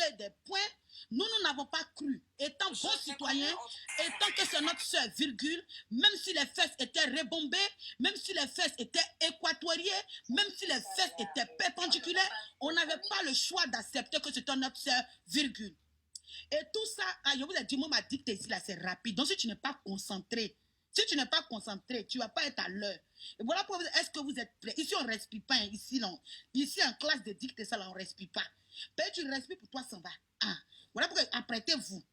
multiplier des points, nous n'avons pas cru. Étant bons citoyens, étant que c'est notre sœur, virgule, même si les fesses étaient rebombées, même si les fesses étaient équatoriées, même si les fesses étaient perpendiculaires, on n'avait pas le choix d'accepter que c'était notre sœur, virgule. Et tout ça, je vous ai dit, moi, ma dictée ici, là, c'est rapide. Donc, si tu n'es pas concentré, tu ne vas pas être à l'heure. Et voilà pourquoi, est-ce que vous êtes prêts? Ici, on ne respire pas. Hein, ici, non. Ici, en classe de dictée, ça, là, on ne respire pas. Peut-être tu respires, pour toi, ça va. Ah. Voilà pourquoi, apprêtez-vous.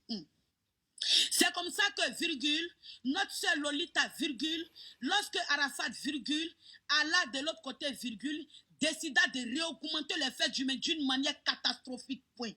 C'est comme ça que, virgule, notre sœur Lolita, virgule, lorsque Arafat, virgule, Allah de l'autre côté, virgule, décida de réaugmenter les faits d'une manière catastrophique, point.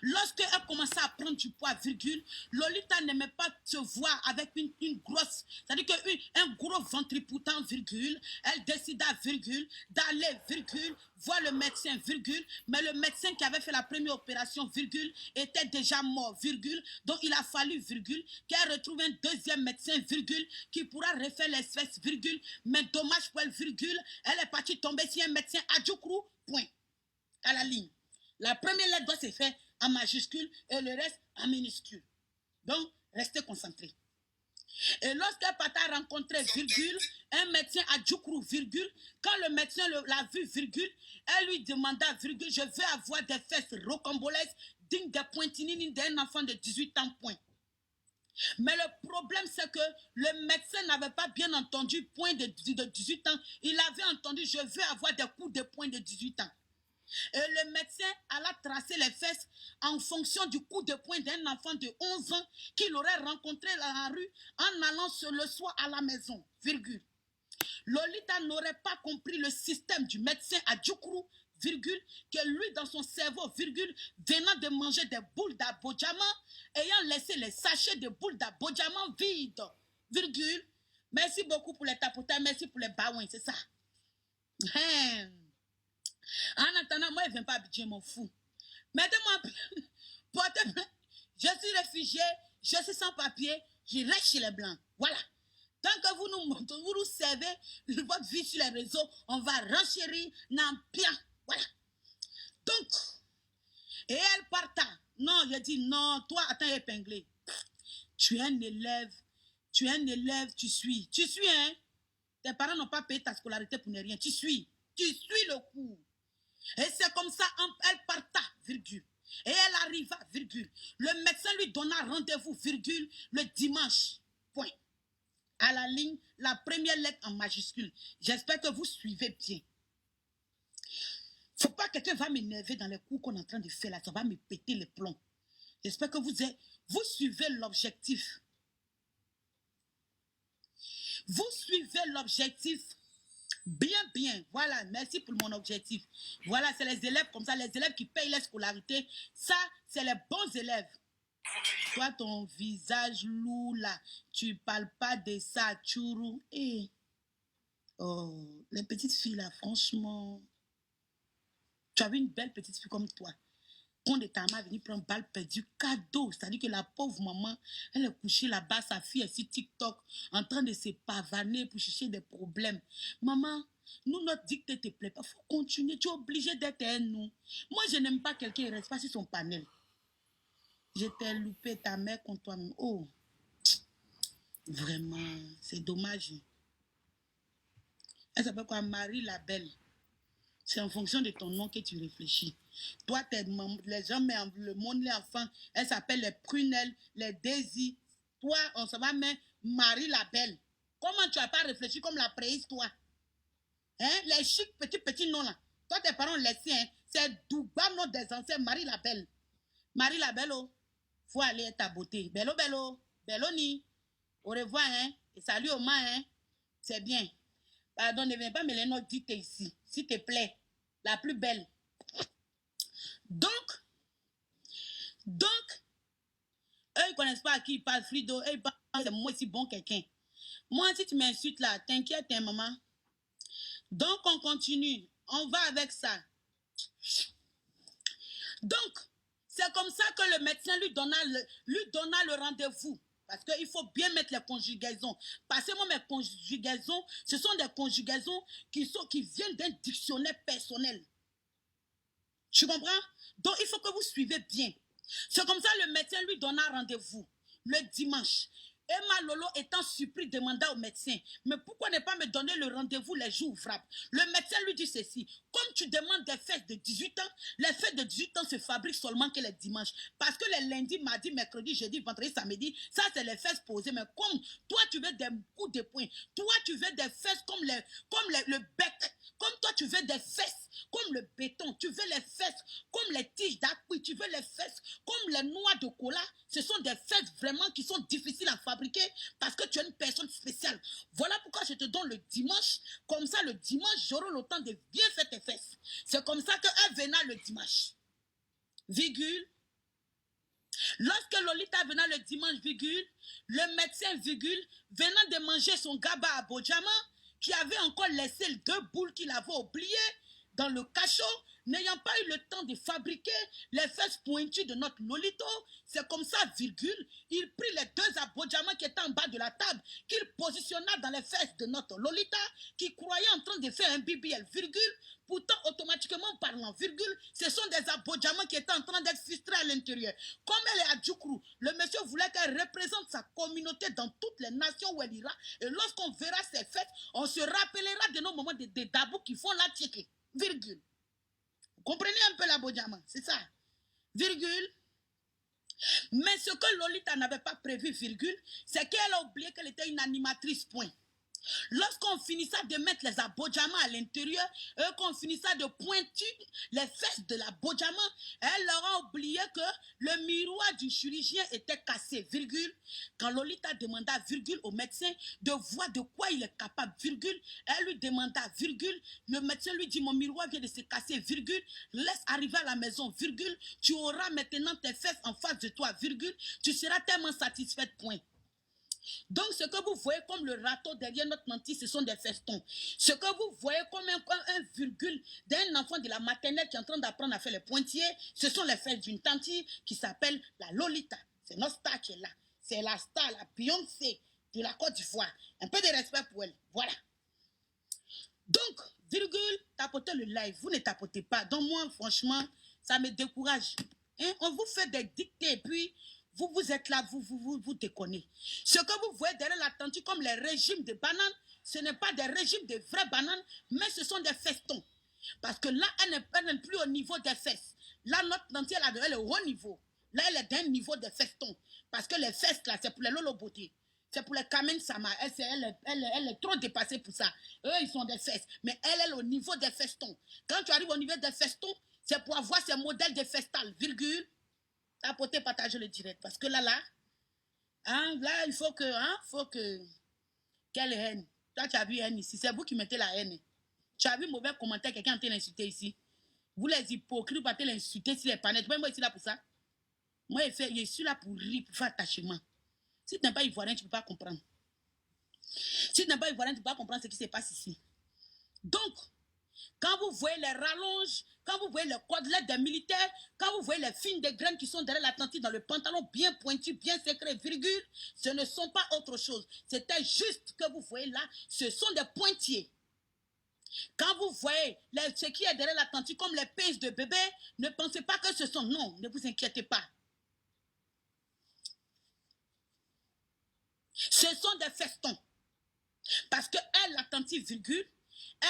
Lorsqu'elle commençait à prendre du poids, virgule, Lolita n'aimait pas se voir avec une grosse, c'est-à-dire qu'un gros ventripotent, virgule, elle décida, virgule, d'aller, virgule, voir le médecin, virgule, mais le médecin qui avait fait la première opération, virgule, était déjà mort, virgule, donc il a fallu, virgule, qu'elle retrouve un deuxième médecin, virgule, qui pourra refaire les fesses, virgule, mais dommage pour elle, virgule, elle est partie tomber sur un médecin à Djoukrou, point, à la ligne. La première lettre doit se faire en majuscule et le reste en minuscule. Donc, restez concentrés. Et lorsqu'elle partait rencontrer, virgule, un médecin à Djoukrou, virgule, quand le médecin l'a vu, virgule, elle lui demanda, virgule, je veux avoir des fesses rocambolesques dignes des pointinines d'un enfant de 18 ans, point. Mais le problème, c'est que le médecin n'avait pas bien entendu point de 18 ans. Il avait entendu, je veux avoir des coups de poing de 18 ans. Et le médecin alla tracer les fesses en fonction du coup de poing d'un enfant de 11 ans qu'il aurait rencontré dans la rue en allant le soir à la maison, virgule. Lolita n'aurait pas compris le système du médecin à Djoukrou, virgule, que lui dans son cerveau, virgule, venant de manger des boules d'abodjama, ayant laissé les sachets de boules d'abodjama vides, virgule. Merci beaucoup pour les tapotages, merci pour les baouins, c'est ça. En attendant, moi, je ne viens pas habituer mon fou. Mettez-moi, portez plainte. Je suis réfugié, je suis sans papier, je reste chez les Blancs. Voilà. Tant que vous nous servez votre vie sur les réseaux, on va renchérir dans bien. Voilà. Donc, et elle parta. Non, j'ai dit non, toi, attends, épinglé. Tu es un élève, tu suis. Tu suis, hein? Tes parents n'ont pas payé ta scolarité pour ne rien. Tu suis le cours. Et c'est comme ça, elle parta, virgule. Et elle arriva, virgule. Le médecin lui donna rendez-vous, virgule, le dimanche, point. À la ligne, la première lettre en majuscule. J'espère que vous suivez bien. Faut pas que quelqu'un va m'énerver dans les cours qu'on est en train de faire là. Ça va me péter les plombs. J'espère que vous suivez l'objectif. Vous suivez l'objectif. Bien. Voilà, merci pour mon objectif. Voilà, c'est les élèves comme ça, les élèves qui payent la scolarité. Ça, c'est les bons élèves. Toi, ton visage lourd là, tu parles pas de ça, tchourou. Eh. Oh, les petites filles là, franchement. Tu avais une belle petite fille comme toi. Quand de ta main venir prendre balle perdue, cadeau. C'est-à-dire que la pauvre maman, elle est couchée là-bas, sa fille est sur TikTok, en train de se pavaner pour chercher des problèmes. Maman, nous, notre dictée te plaît pas. Il faut continuer. Tu es obligé d'être un nous. Moi, je n'aime pas quelqu'un qui reste pas sur son panel. Je t'ai loupé ta mère contre toi-même. Oh, vraiment, c'est dommage. Elle s'appelle quoi? Marie la Belle. C'est en fonction de ton nom que tu réfléchis. Toi, les gens mettent le monde, les enfants, elles s'appellent les prunelles, les désirs. Toi, on se va mettre Marie la Belle. Comment tu n'as pas réfléchi comme la préhistoire? Hein? Les chics petits noms là. Toi, tes parents les siens, c'est Douba, nom des anciens, Marie la Belle. Marie la Belle, oh. Faut aller à ta beauté. Bello, ni. Au revoir, hein. Et salut aux mains, hein. C'est bien. Pardon, ne viens pas me les notes dites ici, s'il te plaît. La plus belle. Donc, eux, ils ne connaissent pas à qui ils parlent, Frido. Eux, ils parlent, c'est moi si bon quelqu'un. Moi, si tu m'insultes là, t'inquiète, hein, maman. Donc, on continue. On va avec ça. Donc, c'est comme ça que le médecin lui donna le rendez-vous. Parce qu'il faut bien mettre les conjugaisons. Passez-moi mes conjugaisons. Ce sont des conjugaisons qui viennent d'un dictionnaire personnel. Tu comprends? Donc, il faut que vous suivez bien. C'est comme ça le médecin lui donna rendez-vous le dimanche. Emma Lolo étant surpris demanda au médecin, mais pourquoi ne pas me donner le rendez-vous les jours ouvrables? Le médecin lui dit ceci, comme tu demandes des fesses de 18 ans, les fesses de 18 ans se fabriquent seulement que les dimanches. Parce que les lundis, mardi, mercredi, jeudi, vendredi, samedi, ça c'est les fesses posées. Mais comme toi tu veux des coups de poing, toi tu veux des fesses comme le bec, comme toi tu veux des fesses comme le béton, tu veux les fesses comme les tiges d'appui, tu veux les fesses comme les noix de cola. Ce sont des fesses vraiment qui sont difficiles à fabriquer parce que tu es une personne spéciale. Voilà pourquoi je te donne le dimanche. Comme ça, le dimanche, j'aurai le temps de bien faire tes fesses. C'est comme ça qu'elle venait le dimanche. Virgule. Lorsque Lolita venait le dimanche, virgule, le médecin, virgule, venant de manger son gaba à Bojama, qui avait encore laissé 2 boules qu'il avait oubliées dans le cachot, n'ayant pas eu le temps de fabriquer les fesses pointues de notre Lolito, c'est comme ça, virgule, il prit les 2 abodjamans qui étaient en bas de la table, qu'il positionna dans les fesses de notre Lolita, qui croyait en train de faire un BBL, virgule, pourtant automatiquement parlant, virgule, ce sont des abodjamans qui étaient en train d'être frustrés à l'intérieur. Comme elle est à Djoukru, le monsieur voulait qu'elle représente sa communauté dans toutes les nations où elle ira, et lorsqu'on verra ses fêtes, on se rappellera de nos moments de dabou qui font la tchéké. Virgule. Vous comprenez un peu la Bodjama, c'est ça. Virgule. Mais ce que Lolita n'avait pas prévu, virgule, c'est qu'elle a oublié qu'elle était une animatrice, point. Lorsqu'on finissait de mettre les abodjamans à l'intérieur, et qu'on finissait de pointer les fesses de la bodjama, elle leur a oublié que le miroir du chirurgien était cassé, virgule. Quand Lolita demanda, virgule, au médecin de voir de quoi il est capable, virgule, elle lui demanda, virgule, le médecin lui dit, mon miroir vient de se casser, virgule, laisse arriver à la maison, virgule, tu auras maintenant tes fesses en face de toi, virgule, tu seras tellement satisfaite, point. Donc, ce que vous voyez comme le râteau derrière notre mantille, ce sont des festons. Ce que vous voyez comme un virgule d'un enfant de la maternelle qui est en train d'apprendre à faire les pointillés, ce sont les fesses d'une tante qui s'appelle la Lolita. C'est notre star qui est là. C'est la star, la Beyoncé de la Côte d'Ivoire. Un peu de respect pour elle. Voilà. Donc, virgule, tapotez le live. Vous ne tapotez pas. Donc, moi, franchement, ça me décourage. Hein? On vous fait des dictées et puis... Vous êtes là, vous déconnez. Ce que vous voyez derrière la tente comme les régimes de bananes, ce n'est pas des régimes de vraies bananes, mais ce sont des festons. Parce que là, elle n'est plus au niveau des fesses. Là, notre tante, elle est au haut niveau. Là, elle est d'un niveau de festons. Parce que les fesses, là, c'est pour les Lolo Beauté. C'est pour les Kamen Sama. Elle est trop dépassée pour ça. Eux, ils sont des fesses. Mais elle est au niveau des festons. Quand tu arrives au niveau des festons, c'est pour avoir ces modèles de festal, virgule. Tapoter, partager le direct. Parce que là, il faut que, quelle haine. Toi, tu as vu haine ici. C'est vous qui mettez la haine. Tu as vu mauvais commentaire, quelqu'un a l'insulté ici. Vous les hypocrites, vous l'insulter sur les panettes. Moi, je suis là pour ça. Moi, je suis là pour rire, pour faire attachement. Si tu n'es pas ivoirien, tu ne peux pas comprendre. Si tu n'es pas ivoirien, tu ne peux pas comprendre ce qui se passe ici. Donc, quand vous voyez les rallonges, quand vous voyez les cordelettes des militaires, quand vous voyez les fines de graines qui sont derrière l'Atlantique dans le pantalon bien pointu, bien secret, virgule, ce ne sont pas autre chose. C'était juste que vous voyez là, ce sont des pointiers. Quand vous voyez ce qui est derrière l'Atlantique comme les pinces de bébé, ne pensez pas que ce sont... Non, ne vous inquiétez pas. Ce sont des festons. Parce que elle, l'Atlantique, virgule,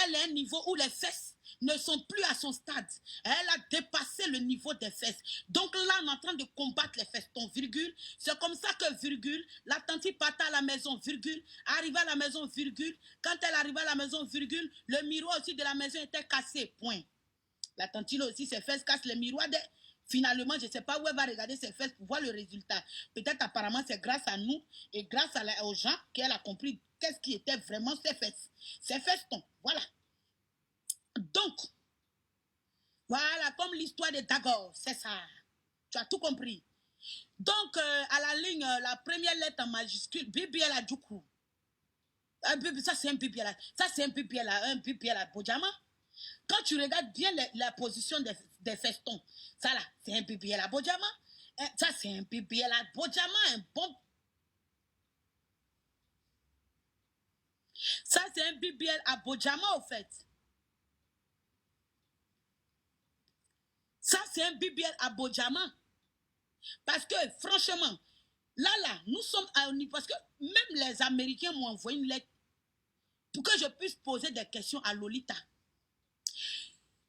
elle est à un niveau où les fesses ne sont plus à son stade. Elle a dépassé le niveau des fesses. Donc là, on est en train de combattre les festons, virgule. C'est comme ça que, virgule, la tante partait à la maison, virgule, arriva à la maison, virgule. Quand elle arriva à la maison, virgule, le miroir aussi de la maison était cassé, point. La tante aussi, ses fesses cassent les miroirs. Finalement, je ne sais pas où elle va regarder ses fesses pour voir le résultat. Peut-être apparemment c'est grâce à nous et grâce aux gens qu'elle a compris qu'est-ce qui était vraiment ses fesses. Ses festons, voilà. Donc, voilà, comme l'histoire de Tagore, c'est ça. Tu as tout compris. Donc, à la ligne, la première lettre en majuscule, BBL à Djoukru. Ça, c'est un BBL. Ça, c'est un BBL à Bojama. Quand tu regardes bien la position des festons, ça là, c'est un BBL à Bojama. Ça, c'est un BBL à Bojama, un bon. Ça, c'est un BBL à Bojama, au fait. Ça, c'est un BBL abodjament. Parce que, franchement, là, nous sommes à un niveau. Parce que même les Américains m'ont envoyé une lettre pour que je puisse poser des questions à Lolita.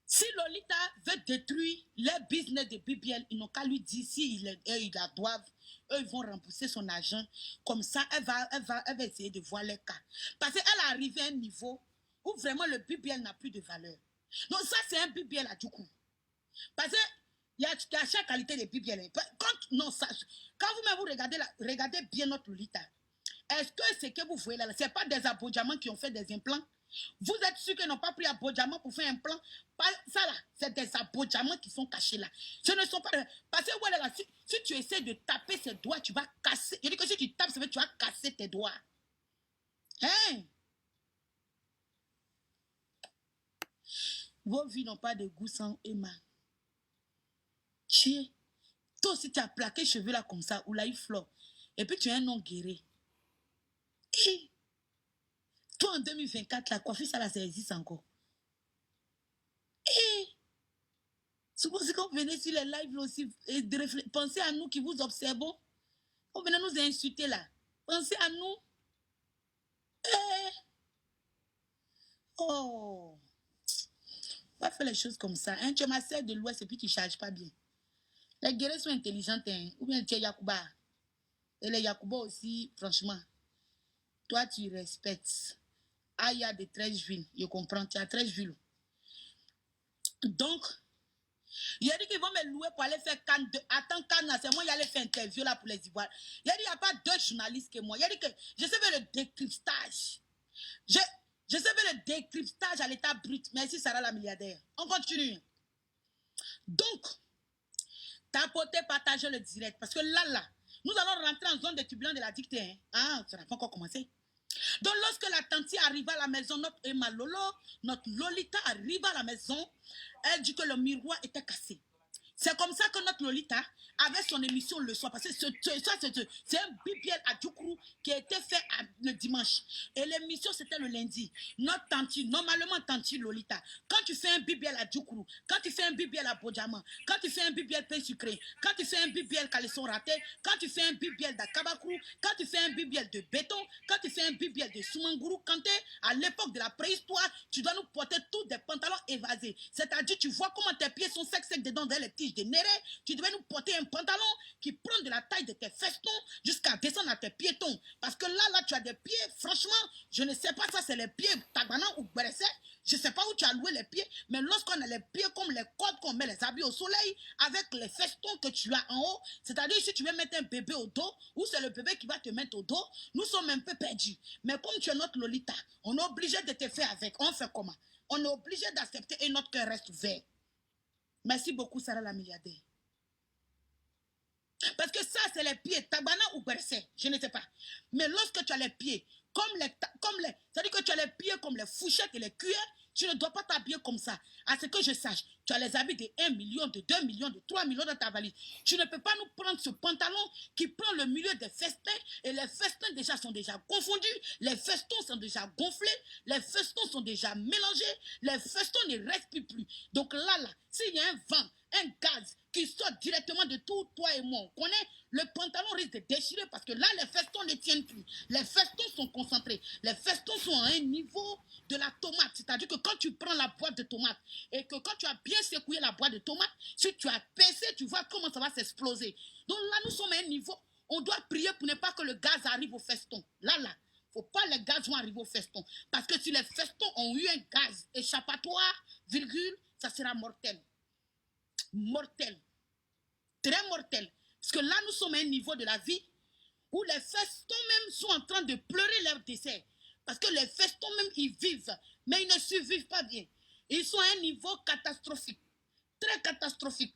Si Lolita veut détruire les business de BBL, ils n'ont qu'à lui dire si ils la doivent, eux ils vont rembourser son argent. Comme ça, elle va essayer de voir les cas. Parce qu'elle est arrivée à un niveau où vraiment le BBL n'a plus de valeur. Donc ça, c'est un BBL à du coup. Parce qu'il y a chaque qualité de BBL. Quand vous-même vous regardez bien notre Lolita, est-ce que ce que vous voyez là, ce n'est pas des abodjaments qui ont fait des implants? Vous êtes sûr qu'ils n'ont pas pris abodjaments pour faire un plan? Ça là, c'est des abodjaments qui sont cachés là. Ce ne sont pas... Parce que voilà, là, si tu essaies de taper ses doigts, tu vas casser. Je dis que si tu tapes, tu vas casser tes doigts. Hein? Vos vies n'ont pas de goût sans Emma. Toi aussi, tu as plaqué cheveux là comme ça, ou là, il flore. Et puis tu as un nom guéri. Et toi, en 2024, la coiffure, ça là, ça existe encore. Et souvent, c'est quand vous venez sur les lives aussi, et pensez à nous qui vous observons. Vous venez nous insulter là. Pensez à nous. Oh. On va faire les choses comme ça. Hein? Tu es ma sœur de l'Ouest et puis tu ne charges pas bien. Les guerriers sont intelligentes. Hein? Ou bien tu es Yacouba. Et les Yacouba aussi, franchement. Toi, tu respectes. Ah, il y a des 13 villes. Je comprends. Tu as 13 villes. Donc, il a dit qu'ils vont me louer pour aller faire Cannes. Attends, Cannes, c'est moi qui allais faire interview là pour les Ivoires. Il a dit qu'il n'y a pas deux journalistes que moi. Il a dit que je savais le décryptage. Je savais le décryptage à l'état brut. Merci Sarah la milliardaire. On continue. Donc, tapotez, partagez le direct. Parce que là, nous allons rentrer en zone de turbulence de la dictée. Hein? Ah, ça n'a pas encore commencé. Donc, lorsque la tante arrive à la maison, notre Emma Lolo, notre Lolita arrive à la maison, elle dit que le miroir était cassé. C'est comme ça que notre Lolita avait son émission le soir. Parce que c'est un BBL à Djoukrou qui a été fait le dimanche. Et l'émission, c'était le lundi. Notre tante, normalement, tante Lolita, quand tu fais un BBL à Djoukrou, quand tu fais un BBL à Bodjama, quand tu fais un BBL pain sucré, quand tu fais un BBL caleçon raté, quand tu fais un BBL d'Akabakrou, quand tu fais un BBL de béton, quand tu fais un BBL de Soumangourou Kanté, à l'époque de la préhistoire, tu dois nous porter tous des pantalons évasés. C'est-à-dire, tu vois comment tes pieds sont secs dedans vers les tiges de néré, tu devais nous porter un pantalon qui prend de la taille de tes festons jusqu'à descendre à tes piétons. Parce que là, tu as des pieds, franchement, je ne sais pas, ça c'est les pieds Tagana ou Beressé. Je ne sais pas où tu as loué les pieds, mais lorsqu'on a les pieds comme les cordes, qu'on met les habits au soleil, avec les festons que tu as en haut, c'est-à-dire si tu veux mettre un bébé au dos, ou c'est le bébé qui va te mettre au dos, nous sommes un peu perdus. Mais comme tu es notre Lolita, on est obligé de te faire avec. On fait comment? On est obligé d'accepter et notre cœur reste ouvert. Merci beaucoup, Sarah la milliardaire. Parce que ça, c'est les pieds, Tabana ou Berset, je ne sais pas. Mais lorsque tu as les pieds, c'est-à-dire que tu as les pieds comme les fourchettes et les cuillères, tu ne dois pas t'habiller comme ça. À ce que je sache, tu as les habits de 1 million, de 2 millions, de 3 millions dans ta valise. Tu ne peux pas nous prendre ce pantalon qui prend le milieu des festins, et les festins déjà sont déjà confondus, les festons sont déjà gonflés, les festons sont déjà mélangés, les festons ne respirent plus. Donc là, s'il y a un vent, un gaz qui sort directement de tout, toi et moi, on connaît, le pantalon risque de déchirer parce que là, les festons ne tiennent plus. Les festons sont concentrés. Les festons sont à un niveau de la tomate. C'est-à-dire que quand tu prends la boîte de tomate et que quand tu as bien secoué la boîte de tomate, si tu as pincé, tu vois comment ça va s'exploser. Donc là, nous sommes à un niveau, on doit prier pour ne pas que le gaz arrive au feston. Là, faut pas les gaz vont arriver au feston. Parce que si les festons ont eu un gaz échappatoire, virgule, ça sera mortel. Mortel. Très mortel. Parce que là, nous sommes à un niveau de la vie où les festons même sont en train de pleurer leur décès. Parce que les festons même, ils vivent, mais ils ne survivent pas bien. Ils sont à un niveau catastrophique. Très catastrophique.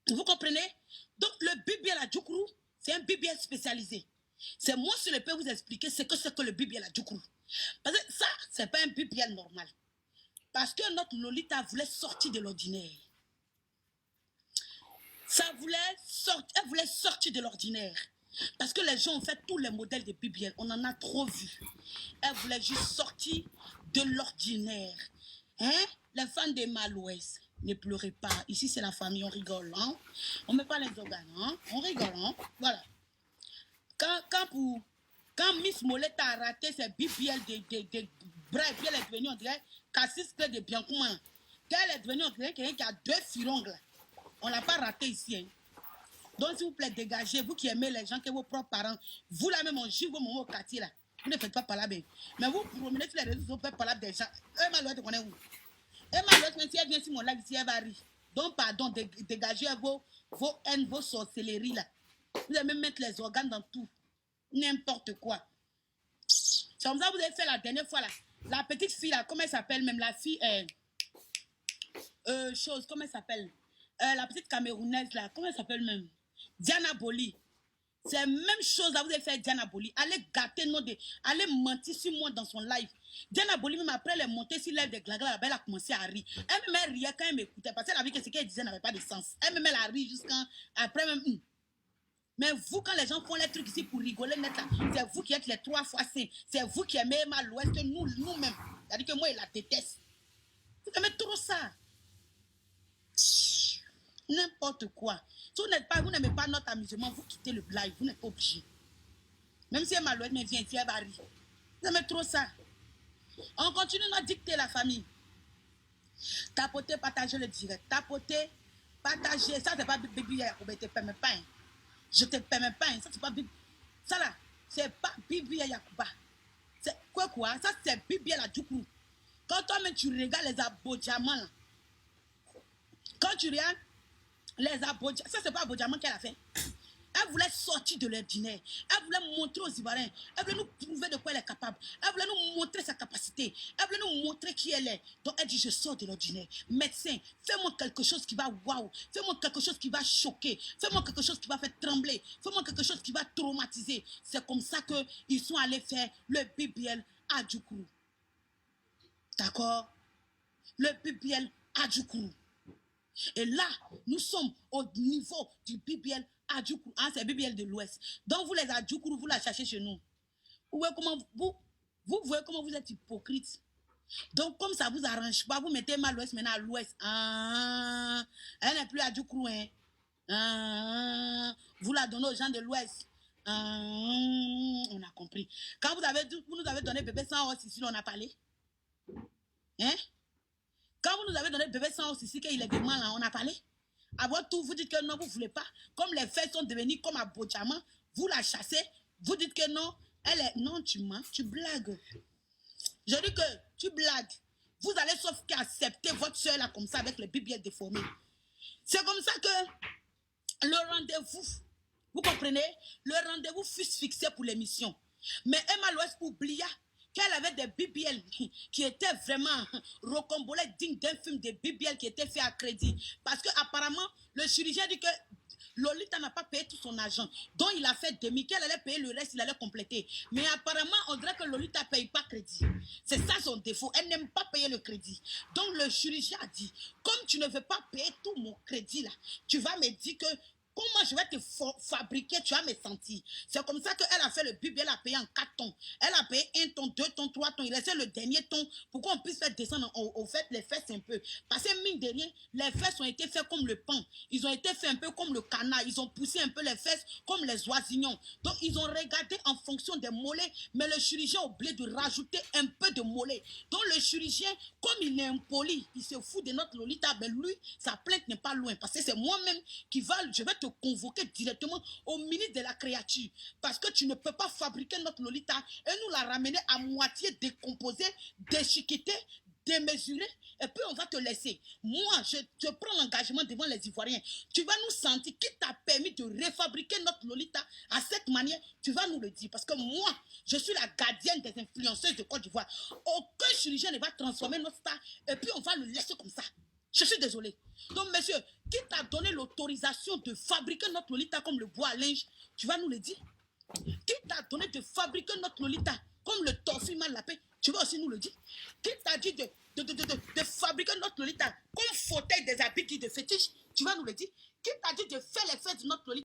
Vous comprenez? Donc, le BBL à Djoukrou, c'est un BBL spécialisé. C'est moi qui peux vous expliquer ce que c'est que le BBL à Djoukrou. Parce que ça, c'est pas un BBL normal. Parce que notre Lolita voulait sortir de l'ordinaire. Elle voulait sortir de l'ordinaire. Parce que les gens ont fait tous les modèles de BBL. On en a trop vu. Elle voulait juste sortir de l'ordinaire. Hein? Les fans de Malouès. Ne pleurez pas. Ici, c'est la famille, on rigole. Hein? On ne met pas les organes. Hein? On rigole. Hein? Voilà. Quand Miss Molette a raté ses BBL de bras et puis elle est devenue, on dirait, Cassis de Biancouma. Quand elle est devenue, on dirait quelqu'un qui a 2 filongles. On ne l'a pas raté ici. Hein? Donc, s'il vous plaît, dégagez. Vous qui aimez les gens, que vos propres parents, vous là même, on joue vos moments au quartier là. Vous ne faites pas parler. Mais vous promenez sur les réseaux sociaux, vous faites parler des gens. Emma Louette, connaît où? Emma Louette, même si elle vient sur mon live ici, elle va rire. Donc, pardon, dégagez vos haines, vos sorcelleries là. Vous allez même mettre les organes dans tout. N'importe quoi. C'est comme ça que vous avez fait la dernière fois là. La petite fille là, comment elle s'appelle même? La fille, comment elle s'appelle? La petite Camerounaise là, comment elle s'appelle même? Diana Boli. C'est la même chose là, vous avez fait Diana Boli. Allez gâter allez mentir sur moi dans son live. Diana Boli, même après elle est montée sur l'aile de Glagla, elle a commencé à rire. Elle riait quand elle m'écoutait parce qu'elle a vu que ce qu'elle disait n'avait pas de sens. Elle a ri jusqu'à après même. Mais vous, quand les gens font les trucs ici pour rigoler, c'est vous qui êtes les 3 fois saints. C'est vous qui aimez mal l'Ouest, nous-mêmes. C'est-à-dire que moi, il la déteste. Vous aimez trop ça. N'importe quoi. Si vous n'aimez pas notre amusement, vous quittez le live. Vous n'êtes pas obligé. Même si Malouette me vient ici, elle va rire. Vous aimez trop ça. On continue à dicter la famille. Tapoter, partager le direct. Tapoter, partager. Ça, c'est pas Bibi Yacouba, te permet pas. Hein. Je te permets pas. Hein. Ça, c'est pas Bibi. Ça là, c'est pas Bibi Yacouba. C'est quoi? Ça, c'est Bibi la Djoukou. Quand toi-même tu regardes les abodjamans là. Quand tu regardes les abodjamans, ça, c'est pas abodjamans qu'elle a fait. Elle voulait sortir de l'ordinaire. Elle voulait montrer aux Ivoiriens. Elle voulait nous prouver de quoi elle est capable. Elle voulait nous montrer sa capacité. Elle voulait nous montrer qui elle est. Donc elle dit, je sors de l'ordinaire. Médecin, fais-moi quelque chose qui va waouh. Fais-moi quelque chose qui va choquer. Fais-moi quelque chose qui va faire trembler. Fais-moi quelque chose qui va traumatiser. C'est comme ça qu'ils sont allés faire le BBL à Djoukourou. D'accord? Le BBL à Djoukourou. Et là, nous sommes au niveau du BBL Adjoukourou. Ah, c'est BBL de l'Ouest. Donc, vous les Adjoukourou, vous la cherchez chez nous. Vous voyez comment vous êtes hypocrite. Donc, comme ça vous arrange pas, vous mettez mal l'Ouest maintenant à l'Ouest. Ah, elle n'est plus Adjoukourou. Hein. Ah, vous la donnez aux gens de l'Ouest. Ah, on a compris. Quand vous nous avez donné bébé sans os ici, on a parlé. Hein? Quand vous nous avez donné le bébé sans os ici, qu'il est de mal, on a parlé. Avant tout, vous dites que non, vous ne voulez pas. Comme les faits sont devenus comme à Bodjama, vous la chassez. Vous dites que non, elle est... Non, tu mens, tu blagues. Je dis que tu blagues. Vous allez sauf qu'accepter votre soeur là comme ça avec les bibliers déformés. C'est comme ça que le rendez-vous, vous comprenez? Le rendez-vous fut fixé pour l'émission. Mais Emma Louest oublia qu'elle avait des BBL qui étaient vraiment rocambolés dignes d'un film de BBL qui était fait à crédit. Parce qu'apparemment, le chirurgien dit que Lolita n'a pas payé tout son argent. Donc il a fait demi, qu'elle allait payer le reste, il allait compléter. Mais apparemment, on dirait que Lolita ne paye pas crédit. C'est ça son défaut. Elle n'aime pas payer le crédit. Donc le chirurgien a dit, comme tu ne veux pas payer tout mon crédit là, tu vas me dire que comment je vais te fabriquer, tu vas me sentir. C'est comme ça qu'elle a fait le BBL, elle a payé en 4 tons. Elle a payé 1 ton, 2 tons, 3 tons. Il restait le dernier ton pour qu'on puisse faire descendre au fait les fesses un peu. Parce que mine de rien, les fesses ont été faites comme le pain. Ils ont été faits un peu comme le canard. Ils ont poussé un peu les fesses comme les oisignons. Donc ils ont regardé en fonction des mollets, mais le chirurgien a oublié de rajouter un peu de mollets. Donc le chirurgien, comme il est impoli, il se fout de notre Lolita, mais lui, sa plainte n'est pas loin. Parce que c'est moi-même je vais te convoquer directement au ministre de la créature. Parce que tu ne peux pas fabriquer notre Lolita et nous la ramener à moitié décomposée, déchiquetée, démesurée, et puis on va te laisser. Moi, je prends l'engagement devant les Ivoiriens. Tu vas nous sentir qui t'a permis de refabriquer notre Lolita à cette manière. Tu vas nous le dire. Parce que moi, je suis la gardienne des influenceuses de Côte d'Ivoire. Aucun chirurgien ne va transformer notre star et puis on va le laisser comme ça. Je suis désolé. Donc, monsieur, qui t'a donné l'autorisation de fabriquer notre Lolita comme le bois à linge? Tu vas nous le dire. Qui t'a donné de fabriquer notre Lolita comme le torfil mal lapé? Tu vas aussi nous le dire. Qui t'a dit de fabriquer notre Lolita comme fauteuil des habits de fétiche? Tu vas nous le dire. Qui t'a dit de faire les fêtes de notre Lolita?